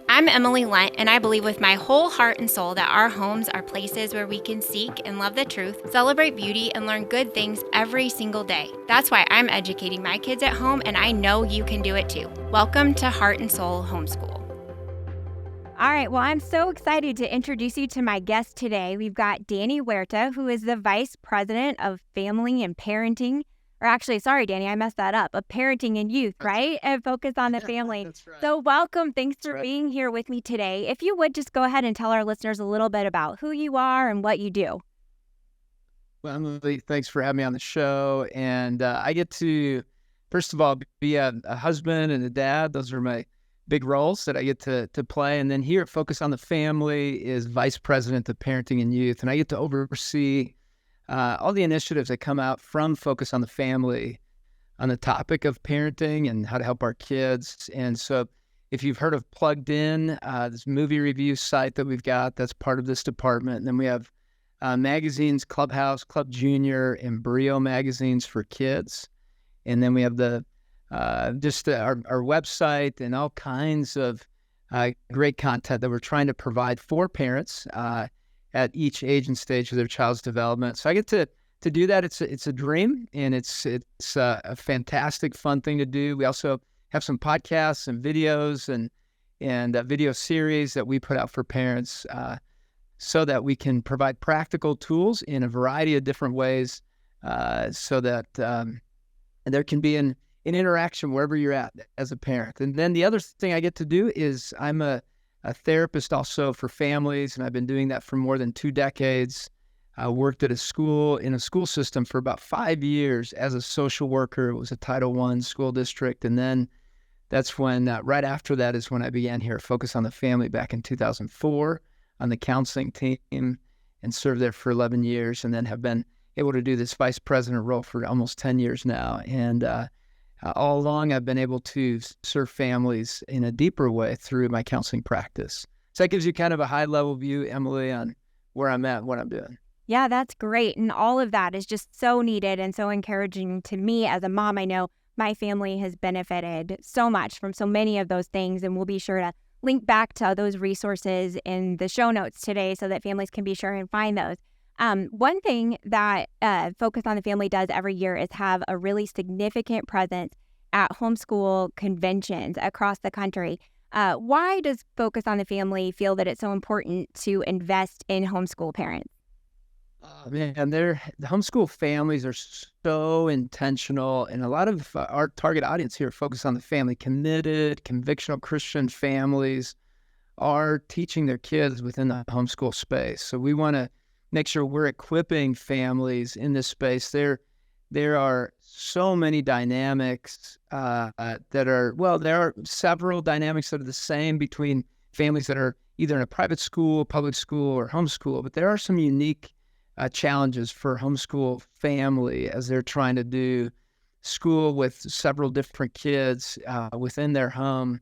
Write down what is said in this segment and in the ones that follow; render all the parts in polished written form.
I'm Emily Lunt, and I believe with my whole heart and soul that our homes are places where we can seek and love the truth, celebrate beauty, and learn good things every single day. That's why I'm educating my kids at home, and I know you can do it too. Welcome to Heart and Soul Homeschool. All right, well, I'm so excited to introduce you to my guest today. We've got Danny Huerta, who is the Vice President of Family and Parenting. Or actually, sorry, Danny, I messed that up. Of Parenting and Youth, right? And Focus on the Family. That's right. So welcome. Thanks That's for right. being here with me today. If you would just go ahead and tell our listeners a little bit about who you are and what you do. Well, Emily, thanks for having me on the show. And I get to, first of all, be a husband and a dad. Those are my big roles that I get to play. And then here at Focus on the Family is Vice President of Parenting and Youth. And I get to oversee all the initiatives that come out from Focus on the Family on the topic of parenting and how to help our kids. And so if you've heard of Plugged In, this movie review site that we've got, that's part of this department. And then we have magazines, Clubhouse, Club Junior, and Brio magazines for kids. And then we have our website and all kinds of great content that we're trying to provide for parents at each age and stage of their child's development. So I get to do that. It's a dream, and it's a fantastic, fun thing to do. We also have some podcasts and videos and video series that we put out for parents so that we can provide practical tools in a variety of different ways so that there can be an interaction wherever you're at as a parent. And then the other thing I get to do is I'm a therapist also for families, and I've been doing that for more than 2 decades. I worked at in a school system for about 5 years as a social worker. It was a Title I school district. And then that's when, right after that is when I began here at Focus on the Family back in 2004 on the counseling team, and served there for 11 years, and then have been able to do this vice president role for almost 10 years now. And all along, I've been able to serve families in a deeper way through my counseling practice. So that gives you kind of a high-level view, Emily, on where I'm at and what I'm doing. Yeah, that's great. And all of that is just so needed and so encouraging to me as a mom. I know my family has benefited so much from so many of those things, and we'll be sure to link back to those resources in the show notes today so that families can be sure and find those. One thing that Focus on the Family does every year is have a really significant presence at homeschool conventions across the country. Why does Focus on the Family feel that it's so important to invest in homeschool parents? Man, the homeschool families are so intentional, and a lot of our target audience here, Focus on the Family, committed, convictional Christian families, are teaching their kids within the homeschool space. So we want to make sure we're equipping families in this space. There are so many dynamics there are several dynamics that are the same between families that are either in a private school, public school, or homeschool, but there are some unique challenges for homeschool family as they're trying to do school with several different kids within their home,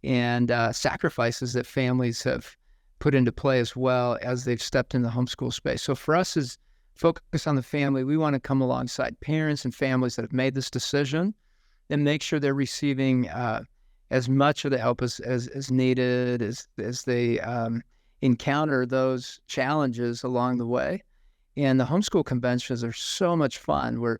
and sacrifices that families have put into play as well as they've stepped in the homeschool space. So for us as Focus on the Family, we want to come alongside parents and families that have made this decision and make sure they're receiving as much of the help as needed as they encounter those challenges along the way. And the homeschool conventions are so much fun, where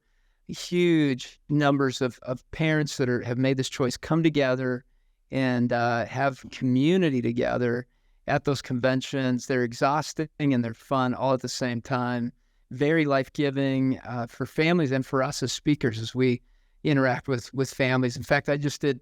huge numbers of parents that have made this choice come together and have community together at those conventions. They're exhausting and they're fun all at the same time. Very life-giving for families and for us as speakers as we interact with families. In fact, I just did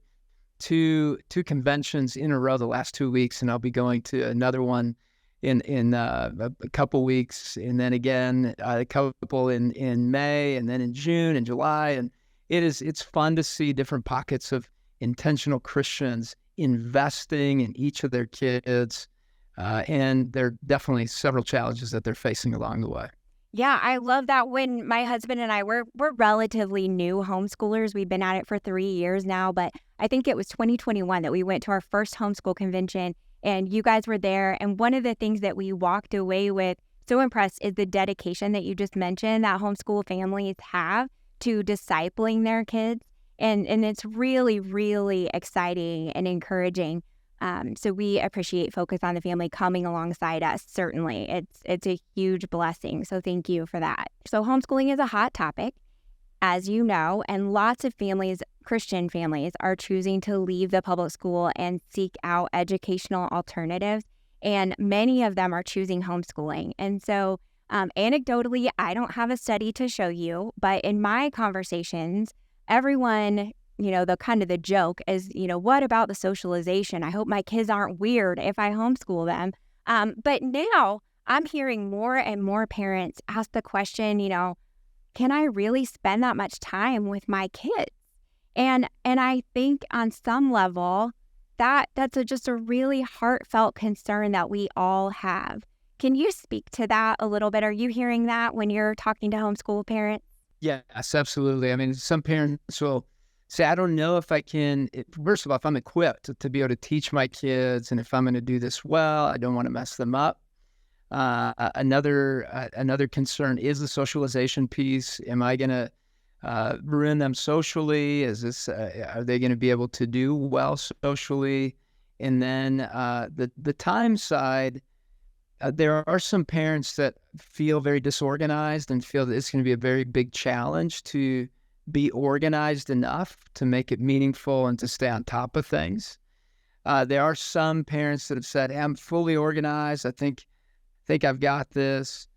two conventions in a row the last 2 weeks, and I'll be going to another one in a couple weeks, and then again a couple in May, and then in June and July. And it's fun to see different pockets of intentional Christians investing in each of their kids, and there are definitely several challenges that they're facing along the way. Yeah, I love that. When my husband and I we're relatively new homeschoolers. We've been at it for 3 years now, but I think it was 2021 that we went to our first homeschool convention, and you guys were there. And one of the things that we walked away with so impressed is the dedication that you just mentioned that homeschool families have to discipling their kids. And it's really, really exciting and encouraging. So we appreciate Focus on the Family coming alongside us. Certainly, it's a huge blessing. So thank you for that. So homeschooling is a hot topic, as you know, and lots of families, Christian families, are choosing to leave the public school and seek out educational alternatives. And many of them are choosing homeschooling. And so anecdotally, I don't have a study to show you, but in my conversations, everyone, the joke is, what about the socialization? I hope my kids aren't weird if I homeschool them. But now I'm hearing more and more parents ask the question, can I really spend that much time with my kids? And I think on some level, that's just a really heartfelt concern that we all have. Can you speak to that a little bit? Are you hearing that when you're talking to homeschool parents? Yes, absolutely. I mean, some parents will say, I don't know if I can, first of all, if I'm equipped to be able to teach my kids, and if I'm going to do this well, I don't want to mess them up. Another concern is the socialization piece. Am I going to ruin them socially? Are they going to be able to do well socially? And then the time side, there are some parents that feel very disorganized and feel that it's going to be a very big challenge to be organized enough to make it meaningful and to stay on top of things. There are some parents that have said, hey, I'm fully organized. I think I've got this,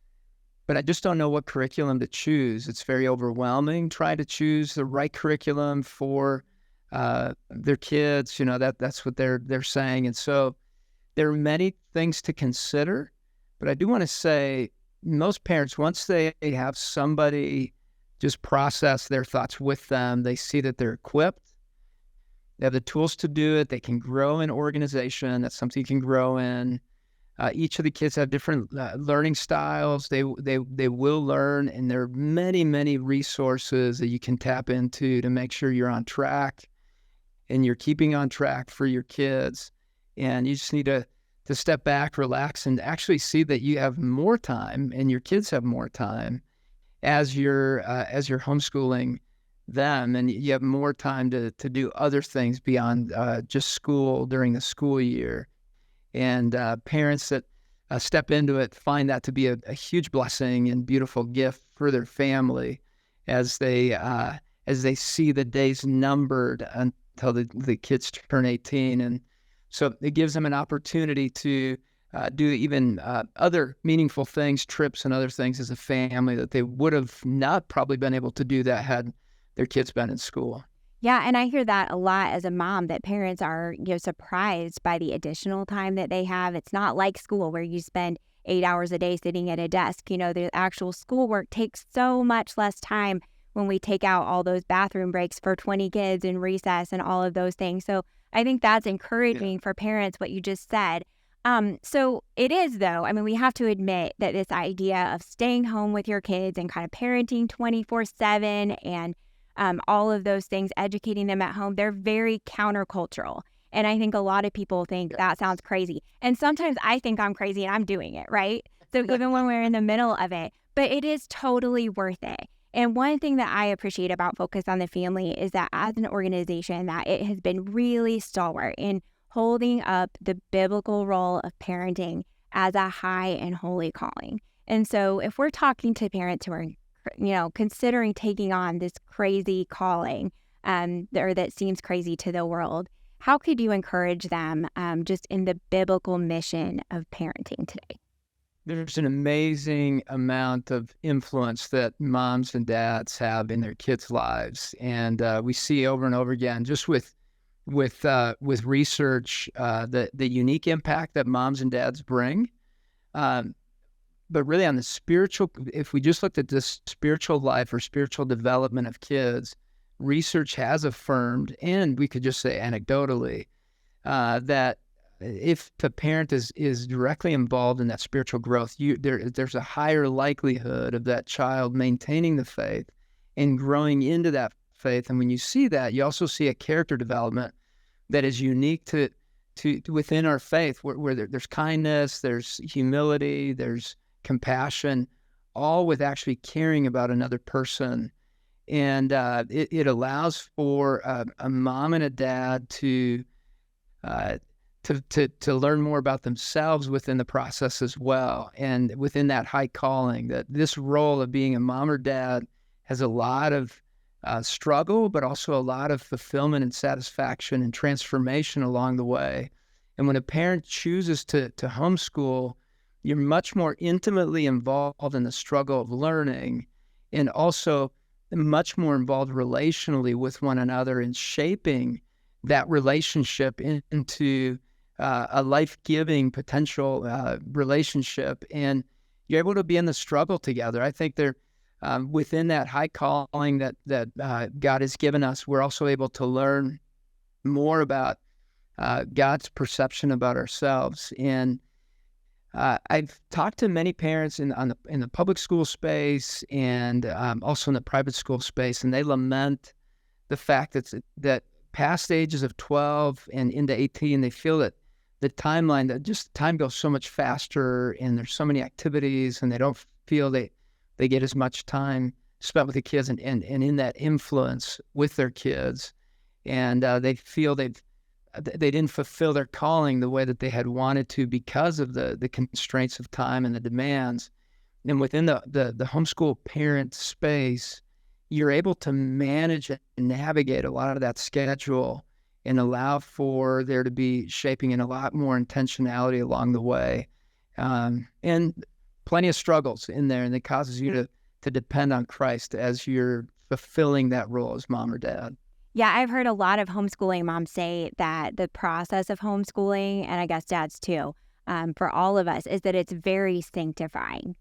but I just don't know what curriculum to choose. It's very overwhelming trying to choose the right curriculum for their kids. That's what they're saying. And so there are many things to consider, but I do want to say most parents, once they have somebody just process their thoughts with them, they see that they're equipped, they have the tools to do it, they can grow in organization. That's something you can grow in. Each of the kids have different learning styles. They will learn, and there are many, many resources that you can tap into to make sure you're on track and you're keeping on track for your kids. And you just need to step back, relax, and actually see that you have more time and your kids have more time as you're homeschooling them, and you have more time to do other things beyond just school during the school year. And parents that step into it find that to be a huge blessing and beautiful gift for their family as they see the days numbered until the kids turn 18. And so it gives them an opportunity to do even other meaningful things, trips and other things as a family that they would have not probably been able to do that had their kids been in school. Yeah, and I hear that a lot as a mom, that parents are, surprised by the additional time that they have. It's not like school where you spend 8 hours a day sitting at a desk. The actual schoolwork takes so much less time when we take out all those bathroom breaks for 20 kids and recess and all of those things. So I think that's encouraging for parents, what you just said. So it is, though. I mean, we have to admit that this idea of staying home with your kids and kind of parenting 24/7 and all of those things, educating them at home, they're very countercultural. And I think a lot of people think that sounds crazy. And sometimes I think I'm crazy and I'm doing it, right? So even when we're in the middle of it, but it is totally worth it. And one thing that I appreciate about Focus on the Family is that as an organization, that it has been really stalwart in holding up the biblical role of parenting as a high and holy calling. And so if we're talking to parents who are considering taking on this crazy calling, or that seems crazy to the world, how could you encourage them just in the biblical mission of parenting today? There's an amazing amount of influence that moms and dads have in their kids' lives, and we see over and over again, just with research, the unique impact that moms and dads bring. But really on the spiritual, if we just looked at this spiritual life or spiritual development of kids, research has affirmed, and we could just say anecdotally, that if the parent is directly involved in that spiritual growth, there's a higher likelihood of that child maintaining the faith and growing into that faith. And when you see that, you also see a character development that is unique to within our faith, where there's kindness, there's humility, there's compassion, all with actually caring about another person. And it allows for a mom and a dad to to learn more about themselves within the process as well. And within that high calling, that this role of being a mom or dad has a lot of struggle, but also a lot of fulfillment and satisfaction and transformation along the way. And when a parent chooses to homeschool, you're much more intimately involved in the struggle of learning, and also much more involved relationally with one another in shaping that relationship into a life-giving potential relationship. And you're able to be in the struggle together. I think they're within that high calling that God has given us, we're also able to learn more about God's perception about ourselves. And I've talked to many parents in the public school space and also in the private school space, and they lament the fact that past ages of 12 and into 18, they feel that the timeline, that just time goes so much faster, and there's so many activities, and they don't feel they get as much time spent with the kids and in that influence with their kids. And they feel they didn't fulfill their calling the way that they had wanted to because of the constraints of time and the demands. And within the homeschool parent space, you're able to manage and navigate a lot of that schedule and allow for there to be shaping and a lot more intentionality along the way. And plenty of struggles in there, and it causes you to depend on Christ as you're fulfilling that role as mom or dad. Yeah, I've heard a lot of homeschooling moms say that the process of homeschooling, and I guess dads too, for all of us, is that it's very sanctifying.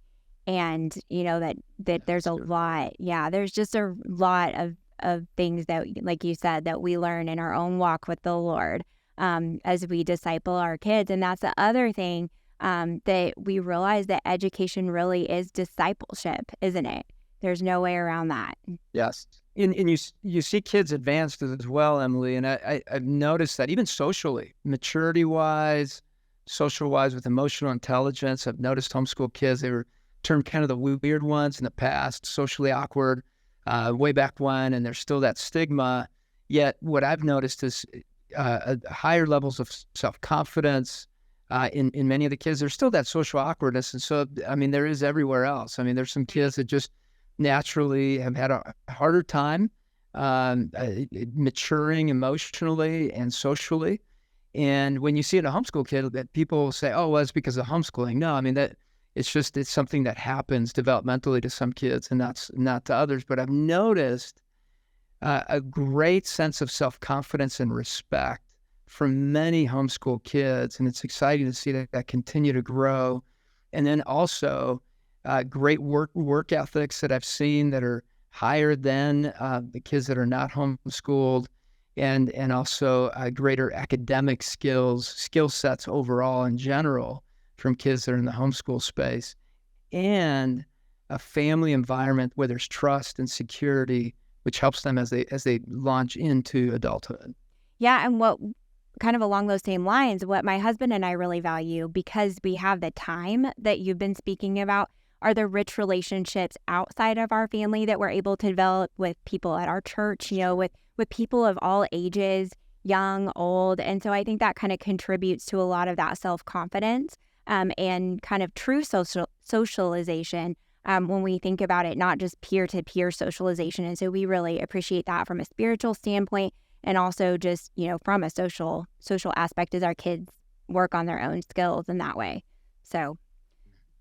And, that there's a lot, there's just a lot of things that, like you said, that we learn in our own walk with the Lord as we disciple our kids. And that's the other thing that we realize, that education really is discipleship, isn't it? There's no way around that. Yes. And you see kids advanced as well, Emilie. And I've noticed that even socially, maturity-wise, social-wise, with emotional intelligence, I've noticed homeschool kids, they were termed kind of the weird ones in the past, socially awkward, way back when, and there's still that stigma. Yet what I've noticed is higher levels of self-confidence in many of the kids. There's still that social awkwardness. And so, there is everywhere else. There's some kids that just naturally have had a harder time maturing emotionally and socially. And when you see it in a homeschool kid, that people say, oh, well, it's because of homeschooling. No, it's something that happens developmentally to some kids and not to others. But I've noticed a great sense of self-confidence and respect from many homeschool kids. And it's exciting to see that continue to grow. And then also great work ethics that I've seen that are higher than the kids that are not homeschooled, and also greater academic skill sets overall in general from kids that are in the homeschool space, and a family environment where there's trust and security, which helps them as they launch into adulthood. Yeah, and what kind of along those same lines, what my husband and I really value, because we have the time that you've been speaking about, are the rich relationships outside of our family that we're able to develop with people at our church, with people of all ages, young, old. And so I think that kind of contributes to a lot of that self-confidence and kind of true socialization when we think about it, not just peer-to-peer socialization. And so we really appreciate that from a spiritual standpoint, and also just, from a social aspect as our kids work on their own skills in that way. So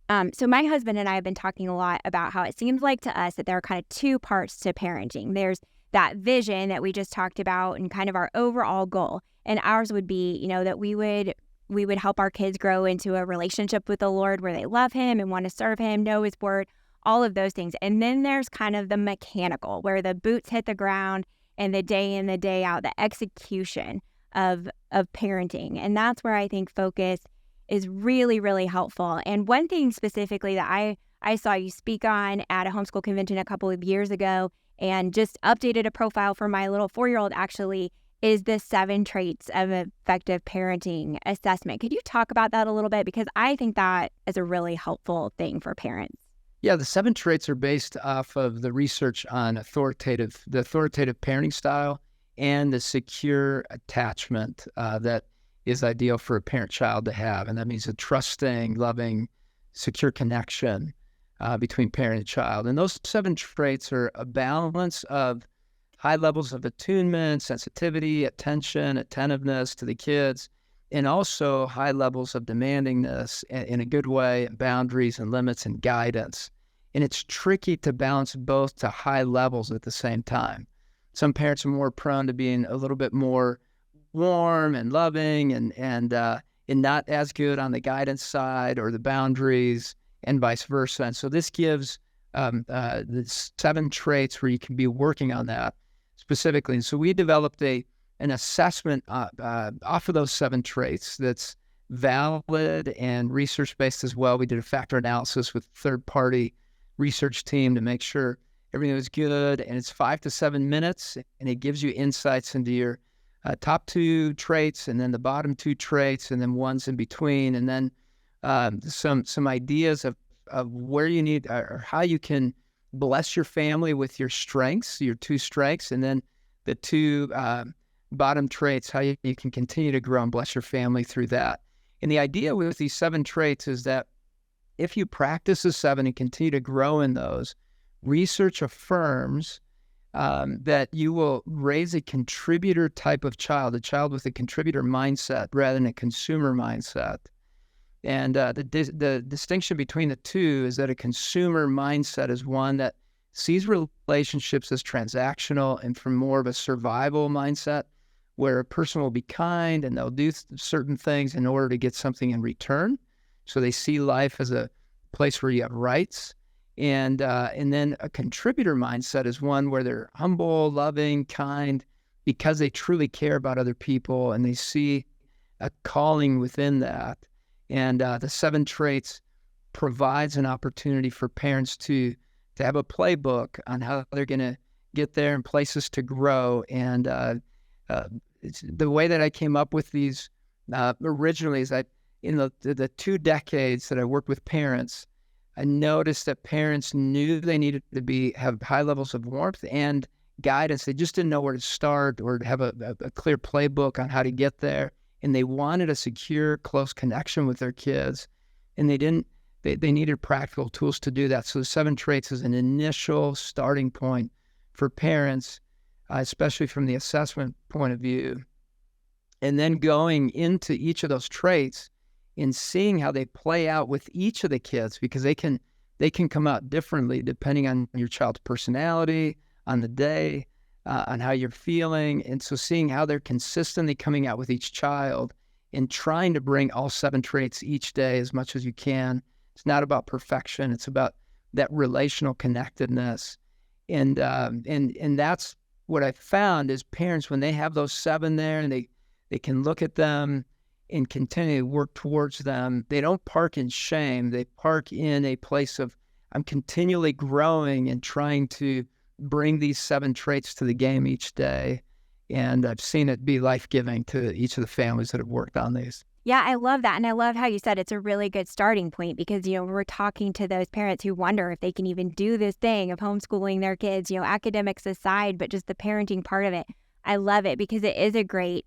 my husband and I have been talking a lot about how it seems like to us that there are kind of two parts to parenting. There's that vision that we just talked about and kind of our overall goal. And ours would be, that we would help our kids grow into a relationship with the Lord where they love him and want to serve him, know his word, all of those things. And then there's kind of the mechanical, where the boots hit the ground and the day in, the day out, the execution of parenting. And that's where I think focus is really, really helpful. And one thing specifically that I saw you speak on at a homeschool convention a couple of years ago, and just updated a profile for my little 4-year-old actually, is the 7 traits of effective parenting assessment. Could you talk about that a little bit? Because I think that is a really helpful thing for parents. Yeah, the 7 traits are based off of the research on the authoritative parenting style and the secure attachment that is ideal for a parent-child to have. And that means a trusting, loving, secure connection between parent and child. And those 7 traits are a balance of high levels of attunement, sensitivity, attention, attentiveness to the kids, and also high levels of demandingness in a good way, boundaries and limits and guidance. And it's tricky to balance both to high levels at the same time. Some parents are more prone to being a little bit more warm and loving and not as good on the guidance side or the boundaries and vice versa. And so this gives the 7 traits where you can be working on that specifically. And so we developed an assessment off of those 7 traits that's valid and research-based as well. We did a factor analysis with a third-party research team to make sure everything was good. And it's 5 to 7 minutes, and it gives you insights into your top 2 traits, and then the bottom 2 traits, and then ones in between, and then some ideas of where you need or how you can bless your family with your strengths, your 2 strengths, and then the 2 bottom traits, how you can continue to grow and bless your family through that. And the idea with these 7 traits is that if you practice the 7 and continue to grow in those, research affirms that you will raise a contributor type of child, a child with a contributor mindset rather than a consumer mindset. And the distinction between the 2 is that a consumer mindset is one that sees relationships as transactional and from more of a survival mindset, where a person will be kind and they'll do certain things in order to get something in return. So they see life as a place where you have rights. And then a contributor mindset is one where they're humble, loving, kind, because they truly care about other people and they see a calling within that. And the 7 traits provides an opportunity for parents to have a playbook on how they're going to get there and places to grow. And it's the way that I came up with these originally is in the 2 decades that I worked with parents, I noticed that parents knew they needed to have high levels of warmth and guidance. They just didn't know where to start or to have a clear playbook on how to get there. And they wanted a secure, close connection with their kids. And they needed practical tools to do that. So the 7 traits is an initial starting point for parents, especially from the assessment point of view. And then going into each of those traits and seeing how they play out with each of the kids, because they can come out differently depending on your child's personality, on the day, on how you're feeling. And so seeing how they're consistently coming out with each child and trying to bring all 7 traits each day as much as you can. It's not about perfection. It's about that relational connectedness. And that's what I found is parents, when they have those 7 there and they can look at them and continue to work towards them, they don't park in shame. They park in a place of, I'm continually growing and trying to bring these 7 traits to the game each day. And I've seen it be life-giving to each of the families that have worked on these. Yeah, I love that. And I love how you said it's a really good starting point because, we're talking to those parents who wonder if they can even do this thing of homeschooling their kids, academics aside, but just the parenting part of it. I love it because it is a great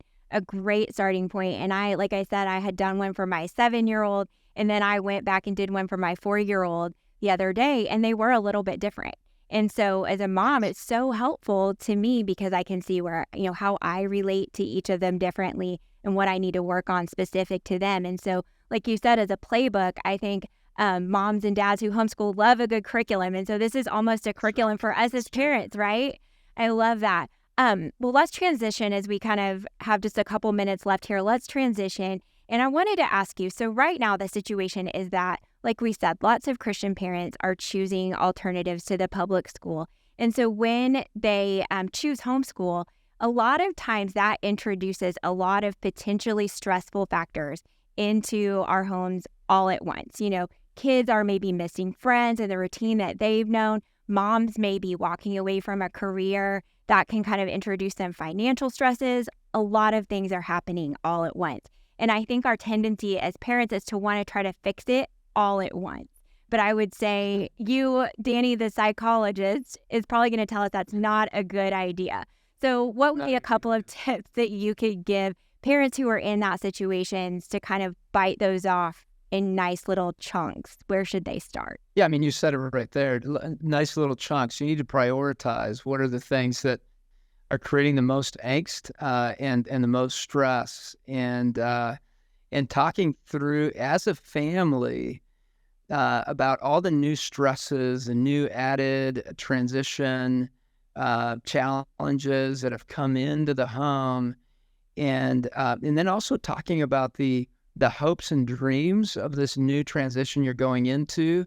starting point. And like I said, I had done one for my 7-year-old, and then I went back and did one for my 4-year-old the other day, and they were a little bit different. And so as a mom, it's so helpful to me because I can see where, how I relate to each of them differently and what I need to work on specific to them. And so, like you said, as a playbook, I think moms and dads who homeschool love a good curriculum. And so this is almost a curriculum for us as parents, right? I love that. Well, let's transition as we kind of have just a couple minutes left here. Let's transition. And I wanted to ask you, so right now the situation is that, like we said, lots of Christian parents are choosing alternatives to the public school. And so when they choose homeschool, a lot of times that introduces a lot of potentially stressful factors into our homes all at once. Kids are maybe missing friends and the routine that they've known. Moms may be walking away from a career that can kind of introduce them financial stresses. A lot of things are happening all at once. And I think our tendency as parents is to want to try to fix it all at once. But I would say you, Danny, the psychologist, is probably going to tell us that's not a good idea. So what would be a couple of tips that you could give parents who are in that situations to kind of bite those off in nice little chunks, where should they start? Yeah, I mean, you said it right there. Nice little chunks. You need to prioritize what are the things that are creating the most angst and the most stress, and talking through as a family about all the new stresses and new added transition challenges that have come into the home, and then also talking about the hopes and dreams of this new transition you're going into,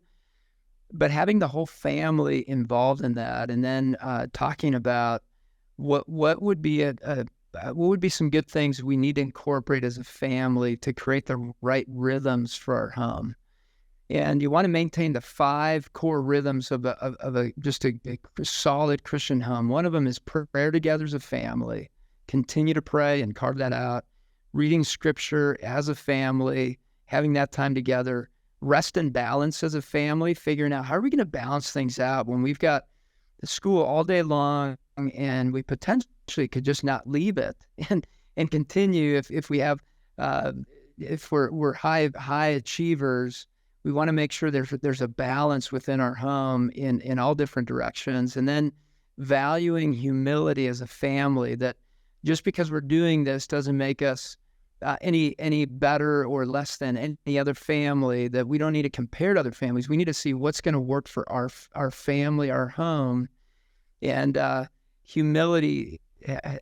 but having the whole family involved in that, and then talking about what would be what would be some good things we need to incorporate as a family to create the right rhythms for our home. And you want to maintain the 5 core rhythms of just a solid Christian home. One of them is prayer together as a family. Continue to pray and carve that out. Reading scripture as a family, having that time together. Rest and balance as a family, figuring out how are we going to balance things out when we've got the school all day long and we potentially could just not leave it and continue if we have if we're high achievers. We want to make sure there's a balance within our home in all different directions, and then valuing humility as a family, that just because we're doing this doesn't make us any better or less than any other family, that we don't need to compare to other families. We need to see what's going to work for our family, our home, and humility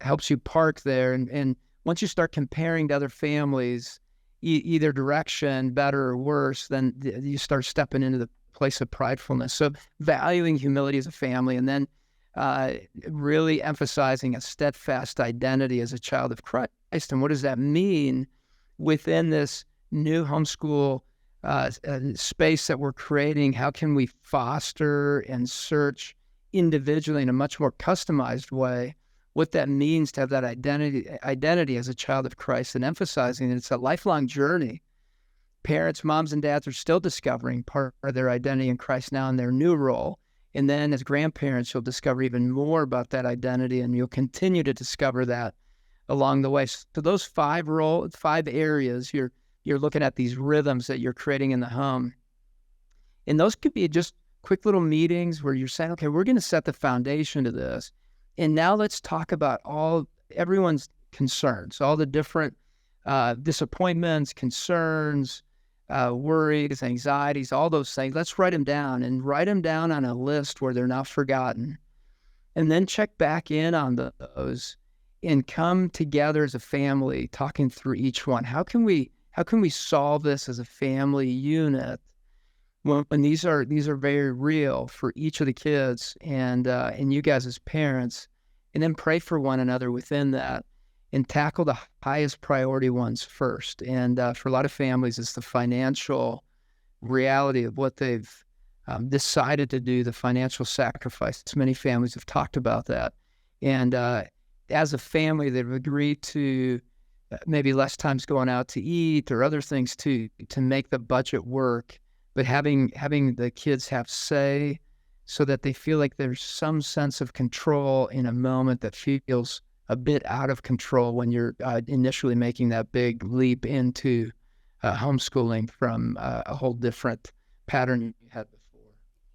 helps you park there. And once you start comparing to other families, either direction, better or worse, then you start stepping into the place of pridefulness. So valuing humility as a family, and then really emphasizing a steadfast identity as a child of Christ. And what does that mean within this new homeschool space that we're creating? How can we foster and search individually in a much more customized way what that means to have that identity as a child of Christ, and emphasizing that it's a lifelong journey. Parents, moms, and dads are still discovering part of their identity in Christ now in their new role. And then as grandparents, you'll discover even more about that identity, and you'll continue to discover that along the way. So those 5 areas, you're looking at these rhythms that you're creating in the home. And those could be just quick little meetings where you're saying, okay, we're going to set the foundation to this. And now let's talk about everyone's concerns, all the different disappointments, concerns, worries, anxieties, all those things. Let's write them down, and write them down on a list where they're not forgotten. And then check back in on those and come together as a family, talking through each one. How can we solve this as a family unit when these are very real for each of the kids and you guys as parents? And then pray for one another within that, and tackle the highest priority ones first. And for a lot of families, it's the financial reality of what they've decided to do, the financial sacrifice. Many families have talked about that. And as a family, they've agreed to maybe less times going out to eat or other things to make the budget work, but having the kids have say, so that they feel like there's some sense of control in a moment that feels a bit out of control when you're initially making that big leap into homeschooling from a whole different pattern you had before.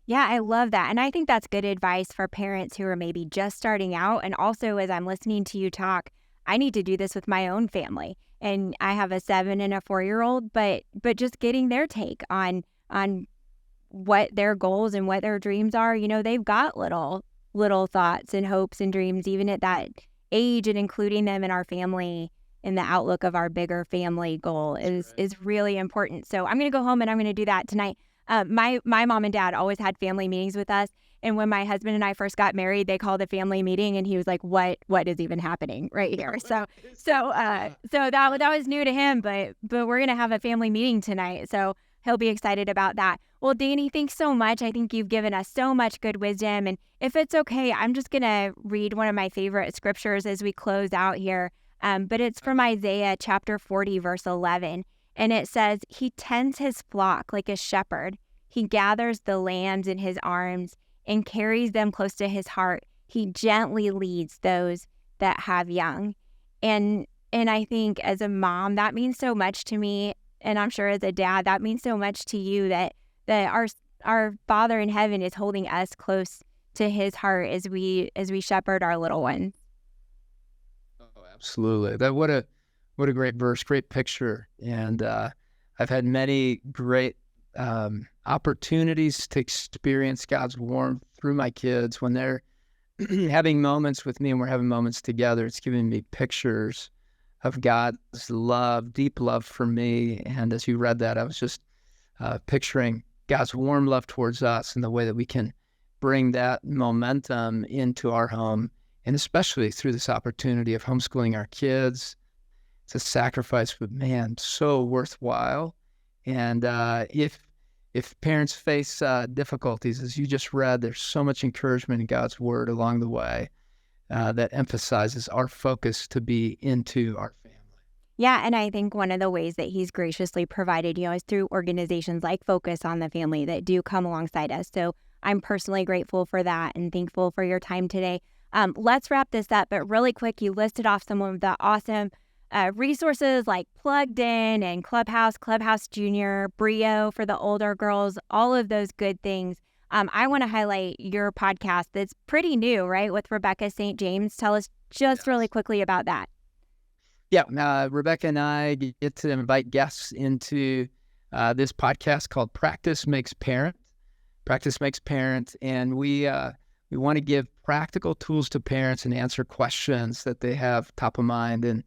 Yeah, I love that. And I think that's good advice for parents who are maybe just starting out. And also, as I'm listening to you talk, I need to do this with my own family. And I have a 7 and a 4-year-old, but just getting their take on what their goals and what their dreams are. You know, they've got little thoughts and hopes and dreams, even at that age, and including them in our family in the outlook of our bigger family goal is really important. So I'm going to go home and I'm going to do that tonight. My mom and dad always had family meetings with us. And when my husband and I first got married, they called a family meeting, and he was like, what is even happening right here? So that was new to him, but we're going to have a family meeting tonight. So he'll be excited about that. Well, Danny, thanks so much. I think you've given us so much good wisdom. And if it's okay, I'm just going to read one of my favorite scriptures as we close out here. But it's from Isaiah chapter 40, verse 11. And it says, he tends his flock like a shepherd. He gathers the lambs in his arms and carries them close to his heart. He gently leads those that have young. And And I think as a mom, that means so much to me. And I'm sure as a dad, that means so much to you that our Father in heaven is holding us close to his heart as we shepherd our little ones. Oh, absolutely. What a great verse, great picture. And I've had many great opportunities to experience God's warmth through my kids when they're having moments with me and we're having moments together. It's giving me pictures of God's love, deep love for me. And as you read that, I was just picturing God's warm love towards us and the way that we can bring that momentum into our home, and especially through this opportunity of homeschooling our kids. It's a sacrifice, but man, so worthwhile. And if parents face difficulties, as you just read, there's so much encouragement in God's word along the way that emphasizes our focus to be into our family. Yeah, and I think one of the ways that he's graciously provided, is through organizations like Focus on the Family that do come alongside us. So I'm personally grateful for that and thankful for your time today. Let's wrap this up, but really quick, you listed off some of the awesome resources like Plugged In and Clubhouse Junior, Brio for the older girls, all of those good things. I want to highlight your podcast that's pretty new, right, with Rebecca St. James. Tell us just really quickly about that. Yeah, Rebecca and I get to invite guests into this podcast called Practice Makes Parent. Practice Makes Parent, and we want to give practical tools to parents and answer questions that they have top of mind. And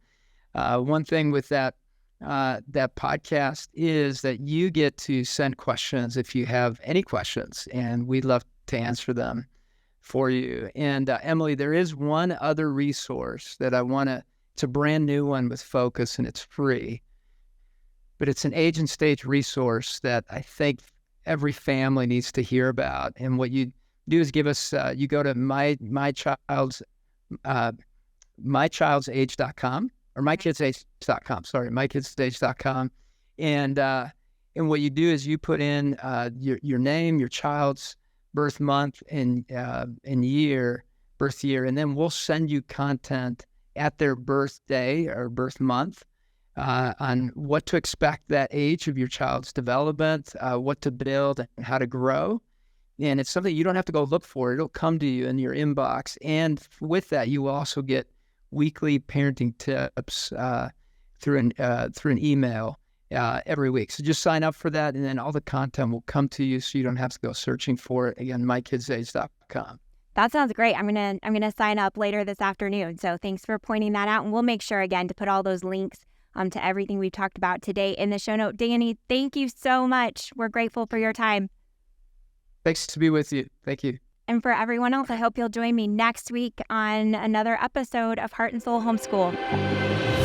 one thing with that podcast is that you get to send questions if you have any questions, and we'd love to answer them for you. And Emilie, there is one other resource that it's a brand new one with Focus, and it's free, but it's an age and stage resource that I think every family needs to hear about. And what you do is give us, you go to mychildsage.com or mykidsage.com, mykidsage.com. And what you do is you put in your name, your child's birth month and birth year, and then we'll send you content at their birthday or birth month on what to expect that age of your child's development, what to build and how to grow. And it's something you don't have to go look for. It'll come to you in your inbox. And with that, you will also get weekly parenting tips through an email every week. So just sign up for that, and then all the content will come to you so you don't have to go searching for it. Again, mykidsage.com. That sounds great. I'm gonna sign up later this afternoon. So thanks for pointing that out. And we'll make sure again to put all those links to everything we've talked about today in the show note. Danny, thank you so much. We're grateful for your time. Thanks to be with you. Thank you. And for everyone else, I hope you'll join me next week on another episode of Heart and Soul Homeschool.